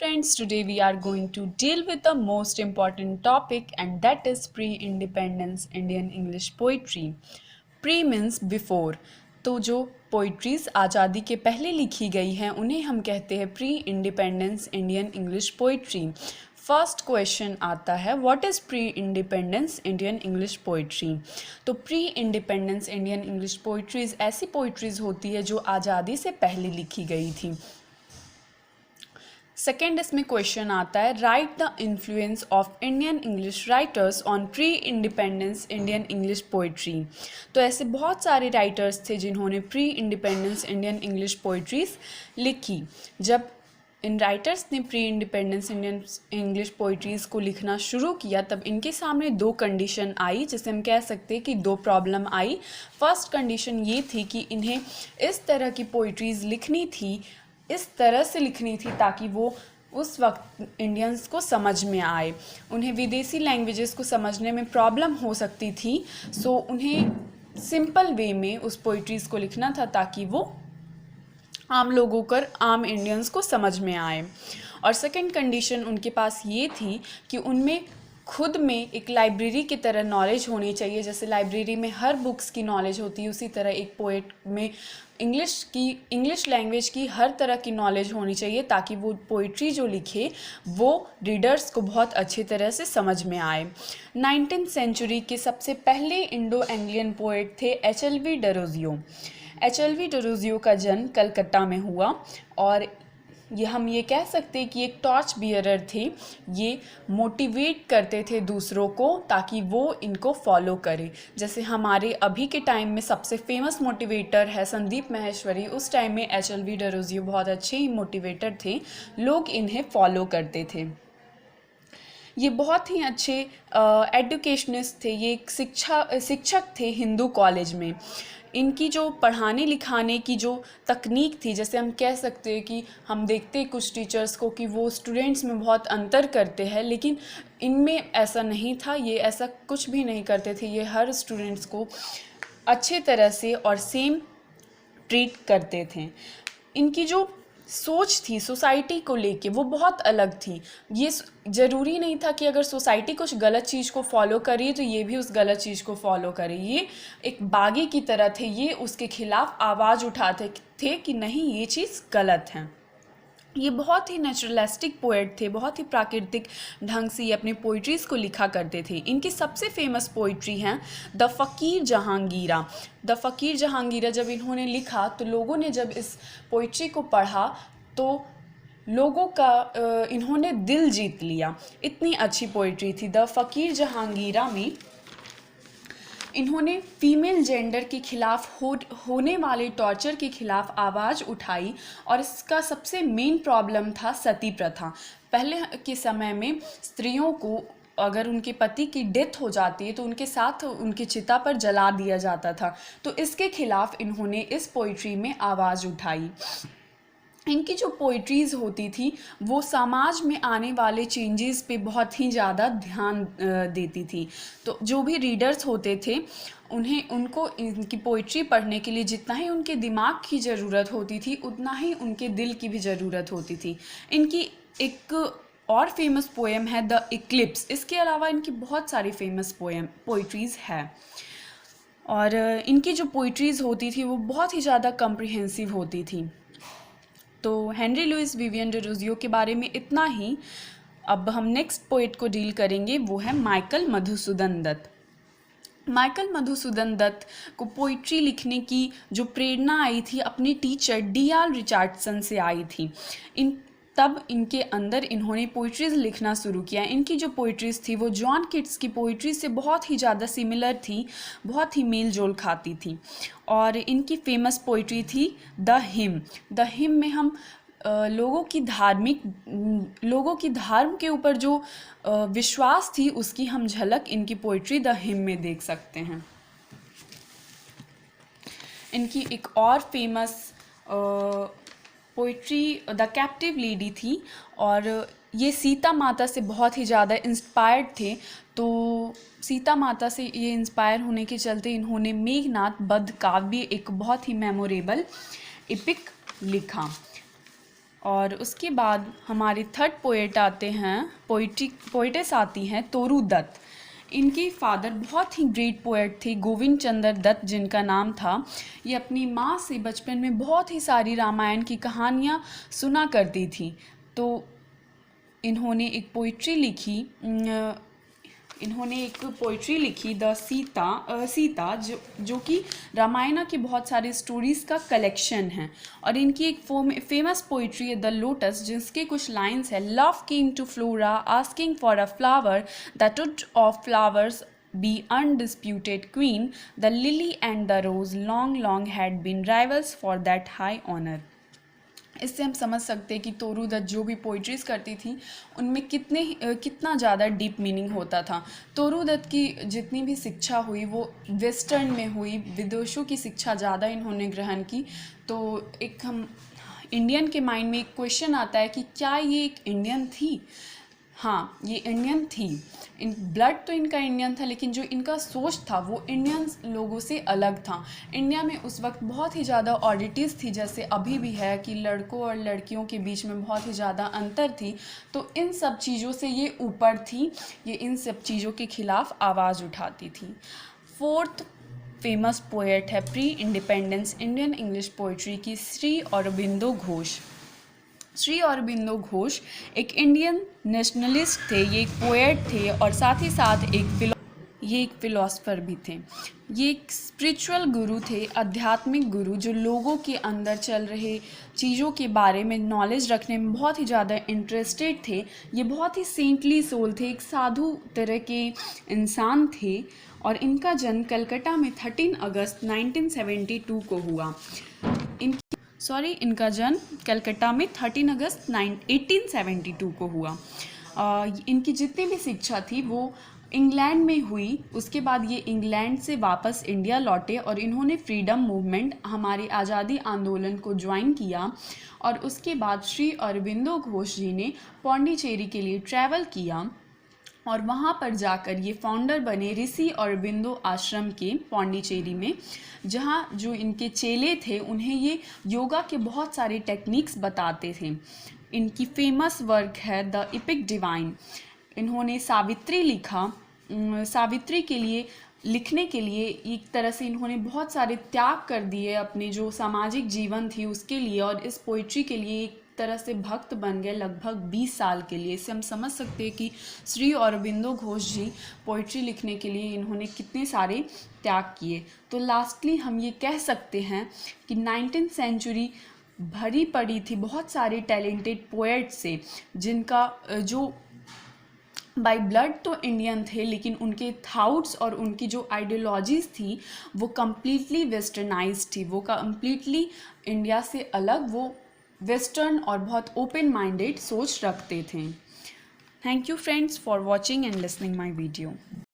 friends, today we are going to deal with the most important topic and that is pre-independence Indian English poetry. Pre means before. तो जो poetries आज़ादी के पहले लिखी गई हैं उन्हें हम कहते हैं pre independence Indian English poetry. First question आता है what is pre independence Indian English poetry. तो pre independence Indian English poetries ऐसी पोइट्रीज़ होती है जो आज़ादी से पहले लिखी गई थी। सेकेंड इसमें क्वेश्चन आता है right the influence of Indian English writers on pre independence Indian English poetry. तो ऐसे बहुत सारे राइटर्स थे जिन्होंने pre independence Indian English poetries लिखी। जब इन राइटर्स ने pre independence Indian English poetries को लिखना शुरू किया तब इनके सामने दो कंडीशन आई, जिसे हम कह सकते हैं कि दो प्रॉब्लम आई। फर्स्ट कंडीशन ये थी कि इन्हें इस तरह की पोइट्रीज़ लिखनी थी, इस तरह से लिखनी थी ताकि वो उस वक्त इंडियंस को समझ में आए। उन्हें विदेशी लैंग्वेजेस को समझने में प्रॉब्लम हो सकती थी, सो उन्हें सिंपल वे में उस पोइट्रीज़ को लिखना था ताकि वो आम लोगों को, आम इंडियंस को समझ में आए। और सेकंड कंडीशन उनके पास ये थी कि उनमें खुद में एक लाइब्रेरी की तरह नॉलेज होनी चाहिए। जैसे लाइब्रेरी में हर बुक्स की नॉलेज होती है, उसी तरह एक पोएट में इंग्लिश लैंग्वेज की हर तरह की नॉलेज होनी चाहिए ताकि वो पोइट्री जो लिखे वो रीडर्स को बहुत अच्छी तरह से समझ में आए। 19th सेंचुरी के सबसे पहले इंडो एंग्लियन पोएट थे HLV डेरोजियो। HLV डेरोजियो का जन्म कलकत्ता में हुआ और हम ये कह सकते हैं कि एक टॉर्च बियरर थे। ये मोटिवेट करते थे दूसरों को ताकि वो इनको फॉलो करें। जैसे हमारे अभी के टाइम में सबसे फेमस मोटिवेटर है संदीप माहेश्वरी, उस टाइम में HLV डेरोजियो बहुत अच्छे ही मोटिवेटर थे, लोग इन्हें फॉलो करते थे। ये बहुत ही अच्छे एडुकेशनिस्ट थे, ये एक शिक्षक थे हिंदू कॉलेज में। इनकी जो पढ़ाने लिखाने की जो तकनीक थी, जैसे हम कह सकते हैं कि हम देखते हैं कुछ टीचर्स को कि वो स्टूडेंट्स में बहुत अंतर करते हैं, लेकिन इनमें ऐसा नहीं था। ये ऐसा कुछ भी नहीं करते थे, ये हर स्टूडेंट्स को अच्छे तरह से और सेम ट्रीट करते थे। इनकी जो सोच थी सोसाइटी को लेके वो बहुत अलग थी। ये ज़रूरी नहीं था कि अगर सोसाइटी कुछ गलत चीज़ को फॉलो करी तो ये भी उस गलत चीज़ को फॉलो करे। ये एक बागी की तरह थे, ये उसके खिलाफ आवाज़ उठाते थे कि नहीं ये चीज़ गलत है। ये बहुत ही नेचुरलिस्टिक पोएट थे, बहुत ही प्राकृतिक ढंग से ये अपनी पोइट्रीज़ को लिखा करते थे। इनकी सबसे फेमस पोइट्री हैं द फ़कीर जहांगीरा। द फ़कीर जहांगीरा जब इन्होंने लिखा तो लोगों ने जब इस पोइट्री को पढ़ा तो लोगों का इन्होंने दिल जीत लिया। इतनी अच्छी पोइट्री थी। द फ़कीर जहांगीरा में इन्होंने फीमेल जेंडर के खिलाफ होने वाले टॉर्चर के खिलाफ आवाज़ उठाई और इसका सबसे मेन प्रॉब्लम था सती प्रथा। पहले के समय में स्त्रियों को अगर उनके पति की डेथ हो जाती है तो उनके साथ उनकी चिता पर जला दिया जाता था, तो इसके खिलाफ इन्होंने इस पोइट्री में आवाज़ उठाई। इनकी जो पोइट्रीज़ होती थी वो समाज में आने वाले चेंजेस पे बहुत ही ज़्यादा ध्यान देती थी। तो जो भी रीडर्स होते थे उनको इनकी पोइट्री पढ़ने के लिए जितना ही उनके दिमाग की ज़रूरत होती थी उतना ही उनके दिल की भी ज़रूरत होती थी। इनकी एक और फेमस पोएम है द इक्लिप्स। इसके अलावा इनकी बहुत सारी फेमस पोइट्रीज़ है और इनकी जो पोइट्रीज़ होती थी वो बहुत ही ज़्यादा कॉम्प्रिहेंसिव होती थी। तो हेनरी लुइस विवियन डेरोजियो के बारे में इतना ही। अब हम नेक्स्ट पोएट को डील करेंगे, वो है माइकल मधुसूदन दत्त। माइकल मधुसूदन दत्त को पोइट्री लिखने की जो प्रेरणा आई थी अपने टीचर D.R. रिचर्डसन से आई थी। तब इनके अंदर इन्होंने पोइट्रीज़ लिखना शुरू किया। इनकी जो पोइट्रीज़ थी वो जॉन किट्स की पोइट्री से बहुत ही ज़्यादा सिमिलर थी, बहुत ही मेल जोल खाती थी। और इनकी फेमस पोइट्री थी द हिम। द हिम में हम लोगों की धर्म के ऊपर जो विश्वास थी उसकी हम झलक इनकी पोइट्री द हिम में देख सकते हैं। इनकी एक और famous poetry the captive lady थी और ये सीता माता से बहुत ही ज़्यादा इंस्पायर्ड थे। तो सीता माता से ये इंस्पायर होने के चलते इन्होंने मेघनाद वध काव्य एक बहुत ही मेमोरेबल एपिक लिखा। और उसके बाद हमारे थर्ड पोएट आते हैं, पोइटेस आती हैं तोरू दत्त। इनके फादर बहुत ही ग्रेट पोएट थे, गोविंद चंद्र दत्त जिनका नाम था। ये अपनी माँ से बचपन में बहुत ही सारी रामायण की कहानियाँ सुना करती थी। तो इन्होंने एक पोइट्री लिखी द सीता जो कि रामायण के बहुत सारे स्टोरीज़ का कलेक्शन है। और इनकी एक फेमस पोइट्री है द लोटस, जिसके कुछ लाइंस है, love came to Flora asking for a flower that would of flowers be undisputed queen, the lily and the rose long had been rivals for that high honor। इससे हम समझ सकते हैं कि तोरू दत्त जो भी पोइट्रीज़ करती थी उनमें कितना ज़्यादा डीप मीनिंग होता था। तोरू दत्त की जितनी भी शिक्षा हुई वो वेस्टर्न में हुई, विदेशों की शिक्षा ज़्यादा इन्होंने ग्रहण की। तो एक हम इंडियन के माइंड में एक क्वेश्चन आता है कि क्या ये एक इंडियन थी? हाँ, ये इंडियन थी। इन ब्लड तो इनका इंडियन था, लेकिन जो इनका सोच था वो इंडियन लोगों से अलग था। इंडिया में उस वक्त बहुत ही ज़्यादा ऑडिटीज़ थी, जैसे अभी भी है कि लड़कों और लड़कियों के बीच में बहुत ही ज़्यादा अंतर थी। तो इन सब चीज़ों से ये ऊपर थी, ये इन सब चीज़ों के खिलाफ आवाज़ उठाती थी। फोर्थ फेमस पोएट है pre independence Indian English poetry की श्री अरबिंदो घोष। श्री अरबिंदो घोष एक इंडियन नेशनलिस्ट थे, ये एक पोएट थे और साथ ही साथ ये एक फिलोसफर भी थे। ये एक स्पिरिचुअल गुरु थे, आध्यात्मिक गुरु, जो लोगों के अंदर चल रहे चीज़ों के बारे में नॉलेज रखने में बहुत ही ज़्यादा इंटरेस्टेड थे। ये बहुत ही सेंटली सोल थे, एक साधु तरह के इंसान थे। और इनका जन्म कलकत्ता में 13 अगस्त 1972 को हुआ। इनका जन्म कलकत्ता में 13 अगस्त 1872 को हुआ। इनकी जितनी भी शिक्षा थी वो इंग्लैंड में हुई। उसके बाद ये इंग्लैंड से वापस इंडिया लौटे और इन्होंने फ्रीडम मूवमेंट, हमारी आज़ादी आंदोलन को ज्वाइन किया। और उसके बाद श्री अरबिंदो घोष जी ने पौंडीचेरी के लिए ट्रैवल किया और वहाँ पर जाकर ये फाउंडर बने ऋषि अरबिंदो आश्रम के पौंडीचेरी में, जहाँ जो इनके चेले थे उन्हें ये योगा के बहुत सारे टेक्निक्स बताते थे। इनकी फेमस वर्क है द इपिक डिवाइन। इन्होंने सावित्री लिखा। सावित्री के लिए लिखने के लिए एक तरह से इन्होंने बहुत सारे त्याग कर दिए अपने जो सामाजिक जीवन थी उसके लिए, और इस पोइट्री के लिए एक तरह से भक्त बन गए लगभग 20 साल के लिए। इससे हम समझ सकते हैं कि श्री अरबिंदो घोष जी पोइट्री लिखने के लिए इन्होंने कितने सारे त्याग किए। तो लास्टली हम ये कह सकते हैं कि 19th सेंचुरी भरी पड़ी थी बहुत सारे टैलेंटेड पोएट से, जिनका जो बाय ब्लड तो इंडियन थे, लेकिन उनके थाउट्स और उनकी जो आइडियोलॉजीज़ थी वो कम्प्लीटली वेस्टर्नाइज थी, वो कम्प्लीटली इंडिया से अलग, वो वेस्टर्न और बहुत ओपन माइंडेड सोच रखते थे। Thank you friends for watching and listening my video.